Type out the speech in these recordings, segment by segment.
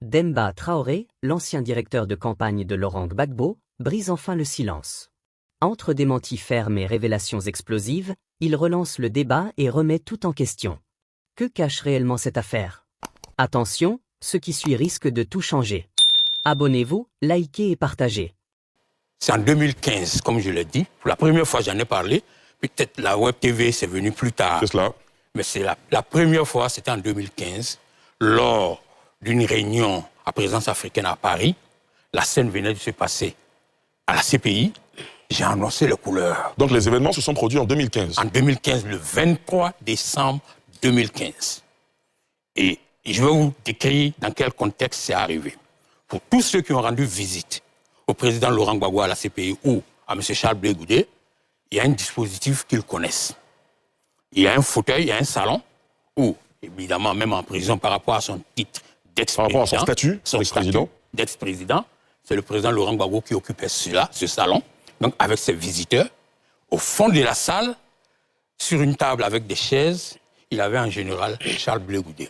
Demba Traoré, l'ancien directeur de campagne de Laurent Gbagbo, brise enfin le silence. Entre démentis fermes et révélations explosives, il relance le débat et remet tout en question. Que cache réellement cette affaire? Attention, ce qui suit risque de tout changer. Abonnez-vous, likez et partagez. C'est en 2015, comme je l'ai dit. Pour la première fois, j'en ai parlé. Peut-être la Web TV, c'est venu plus tard. C'est cela. Mais c'est la première fois, c'était en 2015, lors d'une réunion à présence africaine à Paris. La scène venait de se passer à la CPI. J'ai annoncé les couleurs. Donc les événements se sont produits en 2015. En 2015, le 23 décembre 2015. Et je vais vous décrire dans quel contexte c'est arrivé. Pour tous ceux qui ont rendu visite au président Laurent Gbagbo à la CPI ou à M. Charles Blé Goudé, il y a un dispositif qu'ils connaissent. Il y a un fauteuil, il y a un salon où, évidemment, même en prison par rapport à son titre d'ex-président, par rapport à son statut d'ex-président, c'est le président Laurent Gbagbo qui occupait ce salon, donc avec ses visiteurs. Au fond de la salle, sur une table avec des chaises, il avait en général Charles Blé Goudé.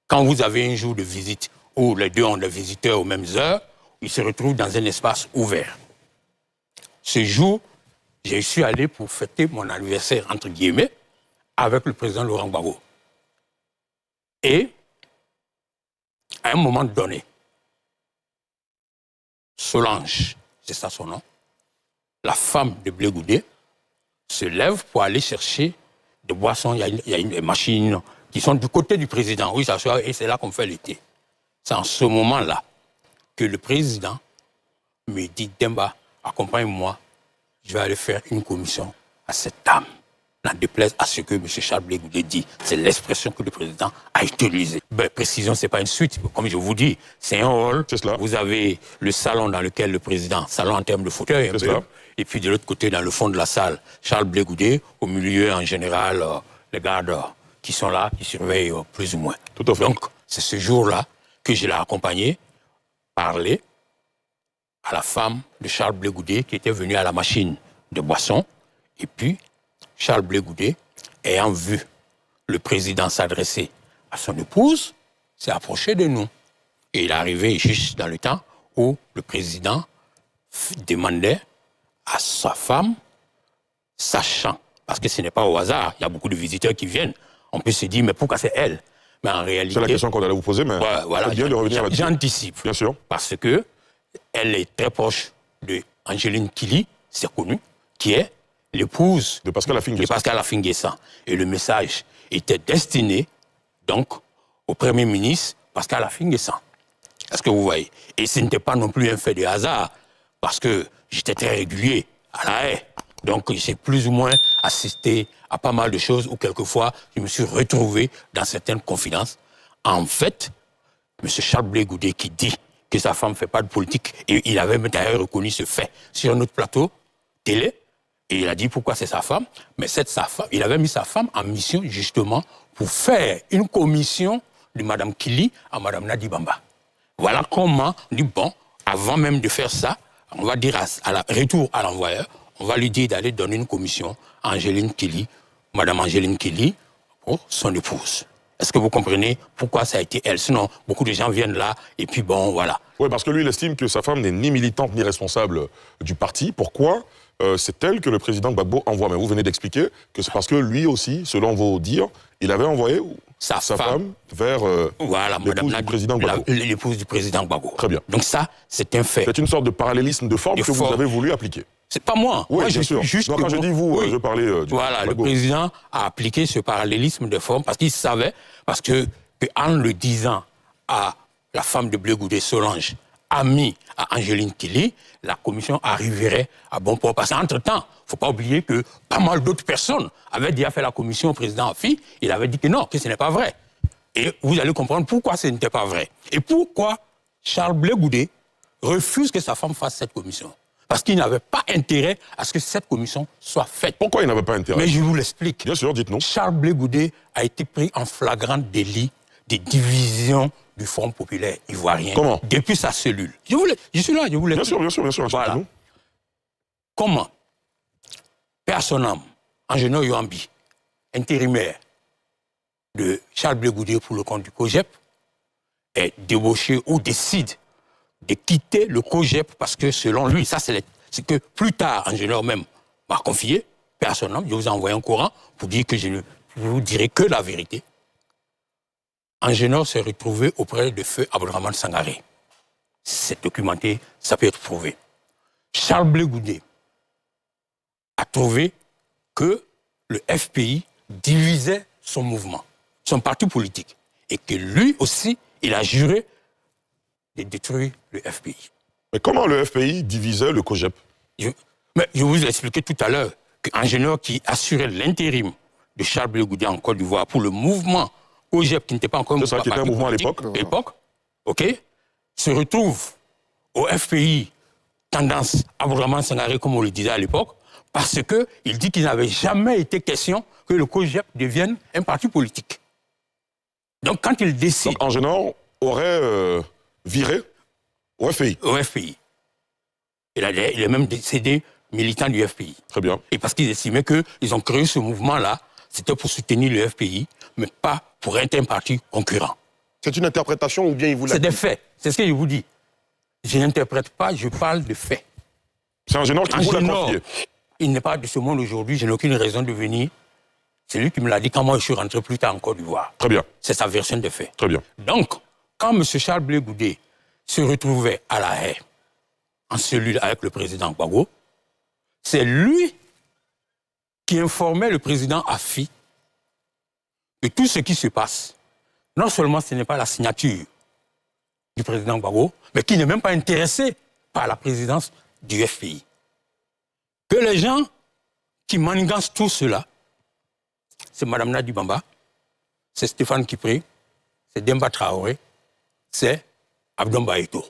Quand vous avez un jour de visite où les deux ont des visiteurs aux mêmes heures, ils se retrouvent dans un espace ouvert. Ce jour, j'ai su aller pour fêter mon anniversaire, entre guillemets, avec le président Laurent Gbagbo. Et, à un moment donné, Solange, c'est ça son nom, la femme de Blé Goudé, se lève pour aller chercher des boissons. Il y a une machine qui sont du côté du président. Oui, ça soit, et c'est là qu'on fait l'été. C'est en ce moment-là que le président me dit, Demba, accompagne-moi, je vais aller faire une commission à cette dame. N'en déplaise à ce que M. Charles Blé Goudé dit. C'est l'expression que le président a utilisée. Ben, précision, ce n'est pas une suite. Comme je vous dis, c'est un hall. Vous avez le salon dans lequel le président, salon en termes de fauteuil, un peu, et puis de l'autre côté, dans le fond de la salle, Charles Blé Goudé, au milieu, en général, les gardes qui sont là, qui surveillent plus ou moins. Tout à fait. Donc, c'est ce jour-là que je l'ai accompagné parler à la femme de Charles Blé Goudé qui était venue à la machine de boisson. Et puis, Charles Blé Goudé, ayant vu le président s'adresser à son épouse, s'est approché de nous. Et il est arrivé juste dans le temps où le président demandait à sa femme, sachant, parce que ce n'est pas au hasard, il y a beaucoup de visiteurs qui viennent, on peut se dire, mais pourquoi c'est elle? Mais en réalité... C'est la question qu'on allait vous poser, mais voilà, bien de revenir là-dessus. J'anticipe. Bien sûr. Parce que elle est très proche de Angeline Kili, c'est connu, qui est l'épouse de Pascal Affi-N'Guessan. Et le message était destiné, donc, au Premier ministre Pascal Affi-N'Guessan. Est-ce que vous voyez? Et ce n'était pas non plus un fait de hasard, parce que j'étais très régulier à La Haye. Donc, j'ai plus ou moins assisté à pas mal de choses où, quelquefois, je me suis retrouvé dans certaines confidences. En fait, M. Charles Blé Goudé qui dit que sa femme ne fait pas de politique, et il avait d'ailleurs reconnu ce fait sur un autre plateau télé, et il a dit pourquoi c'est sa femme, mais il avait mis sa femme en mission justement pour faire une commission de Mme Kili à Mme Nadi Bamba. Voilà comment on dit, bon, avant même de faire ça, on va dire retour à l'envoyeur, on va lui dire d'aller donner une commission à Angeline Kili, Mme Angeline Kili, pour son épouse. Est-ce que vous comprenez pourquoi ça a été elle? Sinon, beaucoup de gens viennent là, et puis bon, voilà. Oui, parce que lui, il estime que sa femme n'est ni militante ni responsable du parti. Pourquoi c'est elle que le président Gbagbo envoie? Mais vous venez d'expliquer que c'est parce que lui aussi, selon vos dires, il avait envoyé sa femme vers l'épouse du président Gbagbo. L'épouse du président Gbagbo. Très bien. Donc ça, c'est un fait. C'est une sorte de parallélisme de forme que vous avez voulu appliquer. C'est pas moi. Oui, moi, bien sûr. Donc, quand je dis vous, je parlais du Voilà, Gbagbo. le président a appliqué ce parallélisme de forme parce qu'il savait, parce que en le disant à la femme de Blé Goudé, Solange, amie à Angeline Kili, la commission arriverait à bon port. Parce qu'entre-temps, il ne faut pas oublier que pas mal d'autres personnes avaient déjà fait la commission au président Affi. Il avait dit que non, que ce n'est pas vrai. Et vous allez comprendre pourquoi ce n'était pas vrai. Et pourquoi Charles Blé Goudé refuse que sa femme fasse cette commission. Parce qu'il n'avait pas intérêt à ce que cette commission soit faite. Pourquoi il n'avait pas intérêt? Mais je vous l'explique. Bien sûr, dites-nous. Charles Blé Goudé a été pris en flagrant délit de division du Front populaire ivoirien. Comment? Depuis sa cellule. Je suis là, je vous l'explique. Bien sûr. Voilà. Comment? Père son âme, Angéno Yoambi, intérimaire de Charles Blé Goudé pour le compte du COGEP, est débauché ou décide de quitter le COJEP parce que selon lui, ça c'est ce que plus tard, Angenor même m'a confié, personnellement, je vous ai envoyé un courant pour dire que je ne vous dirai que la vérité. Angenor s'est retrouvé auprès de feu Abdourahmane Sangaré. C'est documenté, ça peut être prouvé. Charles Blé Goudé a trouvé que le FPI divisait son mouvement, son parti politique, et que lui aussi, il a juré de détruire le FPI. Mais comment le FPI divisait le COJEP? Mais je vous ai expliqué tout à l'heure qu'Angenor qui assurait l'intérim de Charles Blé Goudé en Côte d'Ivoire pour le mouvement COJEP, qui n'était pas encore un mouvement à l'époque, ok, se retrouve au FPI, tendance Abdourahmane Sangaré, comme on le disait à l'époque, parce qu'il dit qu'il n'avait jamais été question que le COJEP devienne un parti politique. Donc quand il décide... Donc Angenor aurait viré au FPI. Au FPI. Il est même décédé militant du FPI. Très bien. Et parce qu'ils estimaient qu'ils ont créé ce mouvement-là, c'était pour soutenir le FPI, mais pas pour être un parti concurrent. C'est une interprétation ou bien il vous l'a dit? C'est des faits. C'est ce que je vous dis. Je n'interprète pas, je parle de faits. C'est Angenor qui vous l'a confié. Il n'est pas de ce monde aujourd'hui, je n'ai aucune raison de venir. C'est lui qui me l'a dit quand moi je suis rentré plus tard en Côte d'Ivoire. Très bien. C'est sa version des faits. Très bien. Donc, quand M. Charles Blé Goudé se retrouvait à La Haye, en cellule avec le président Gbagbo, c'est lui qui informait le président Afi de tout ce qui se passe. Non seulement ce n'est pas la signature du président Gbagbo, mais qui n'est même pas intéressé par la présidence du FPI. Que les gens qui manigancent tout cela, c'est Mme Nadi Bamba, c'est Stéphane Kipré, c'est Demba Traoré, c'est Abdomba Eto'o.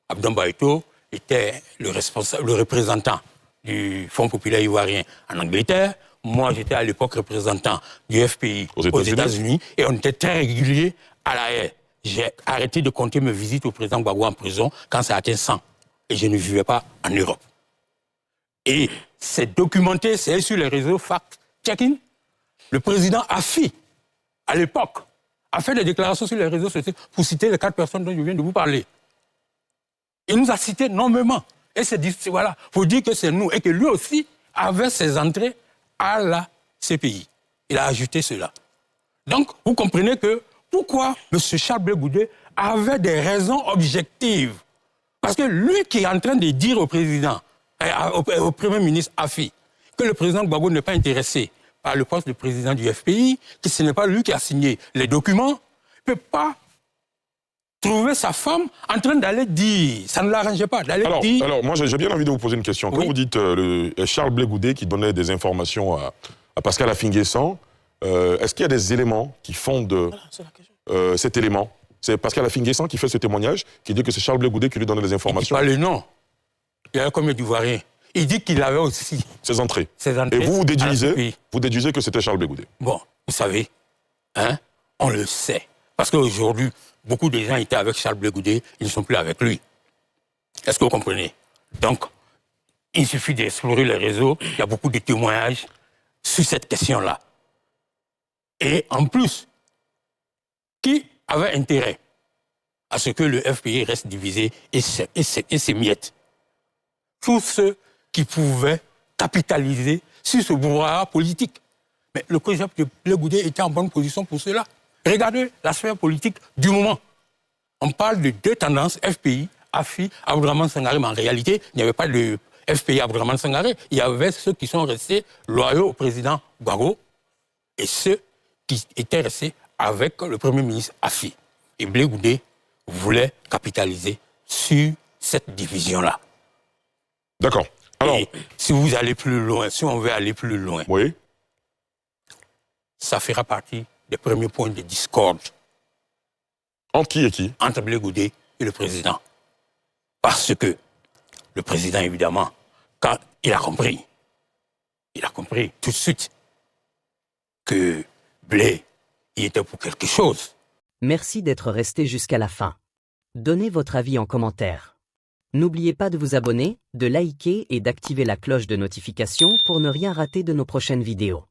Abdomba Eto'o était le représentant du Fonds populaire ivoirien en Angleterre. Moi, j'étais à l'époque représentant du FPI aux États-Unis et on était très réguliers à La Haye. J'ai arrêté de compter mes visites au président Gbagbo en prison quand ça atteint 100 et je ne vivais pas en Europe. Et c'est documenté, c'est sur les réseaux fact-checking. Le président Afi, à l'époque, a fait des déclarations sur les réseaux sociaux pour citer les 4 personnes dont je viens de vous parler. Il nous a cités nommément. Et c'est voilà, pour dire que c'est nous. Et que lui aussi avait ses entrées à la CPI. Il a ajouté cela. Donc, vous comprenez que pourquoi M. Charles Blé Goudé avait des raisons objectives. Parce que lui qui est en train de dire au président, au Premier ministre Afi, que le président Gbagbo n'est pas intéressé par le poste de président du FPI, que ce n'est pas lui qui a signé les documents, ne peut pas trouver sa femme en train d'aller dire, ça ne l'arrangeait pas, d'aller dire... Alors, moi j'ai bien envie de vous poser une question. Quand vous dites Charles Blé Goudé qui donnait des informations à Pascal Affi-N'Guessan, est-ce qu'il y a des éléments qui fondent cet élément? C'est Pascal Affi-N'Guessan qui fait ce témoignage, qui dit que c'est Charles Blé Goudé qui lui donnait les informations. Il ne dit pas le nom. Il y a combien d'Ivoiriens? Il dit qu'il avait aussi ses entrées. Et vous déduisez que c'était Charles Blé Goudé. Bon, vous savez, hein, on le sait. Parce qu'aujourd'hui, beaucoup de gens étaient avec Charles Blé Goudé, ils ne sont plus avec lui. Est-ce que vous comprenez? Donc, il suffit d'explorer les réseaux, il y a beaucoup de témoignages sur cette question-là. Et en plus, qui avait intérêt à ce que le FPI reste divisé et s'émiette? Tous ceux qui pouvaient capitaliser sur ce brouhaha politique. Mais le COJEP de Blé Goudé était en bonne position pour cela. Regardez la sphère politique du moment. On parle de 2 tendances, FPI, Afi, Abdourahmane Sangaré, mais en réalité, il n'y avait pas de FPI Abdourahmane Sangaré. Il y avait ceux qui sont restés loyaux au président Gbagbo et ceux qui étaient restés avec le Premier ministre Afi. Et Blé Goudé voulait capitaliser sur cette division-là. D'accord. Alors, et si vous allez plus loin, si on veut aller plus loin, oui, ça fera partie des premiers points de discorde. Entre qui et qui? Entre Blé Goudé et le président. Parce que le président, évidemment, quand il a compris tout de suite que Blé, il était pour quelque chose. Merci d'être resté jusqu'à la fin. Donnez votre avis en commentaire. N'oubliez pas de vous abonner, de liker et d'activer la cloche de notification pour ne rien rater de nos prochaines vidéos.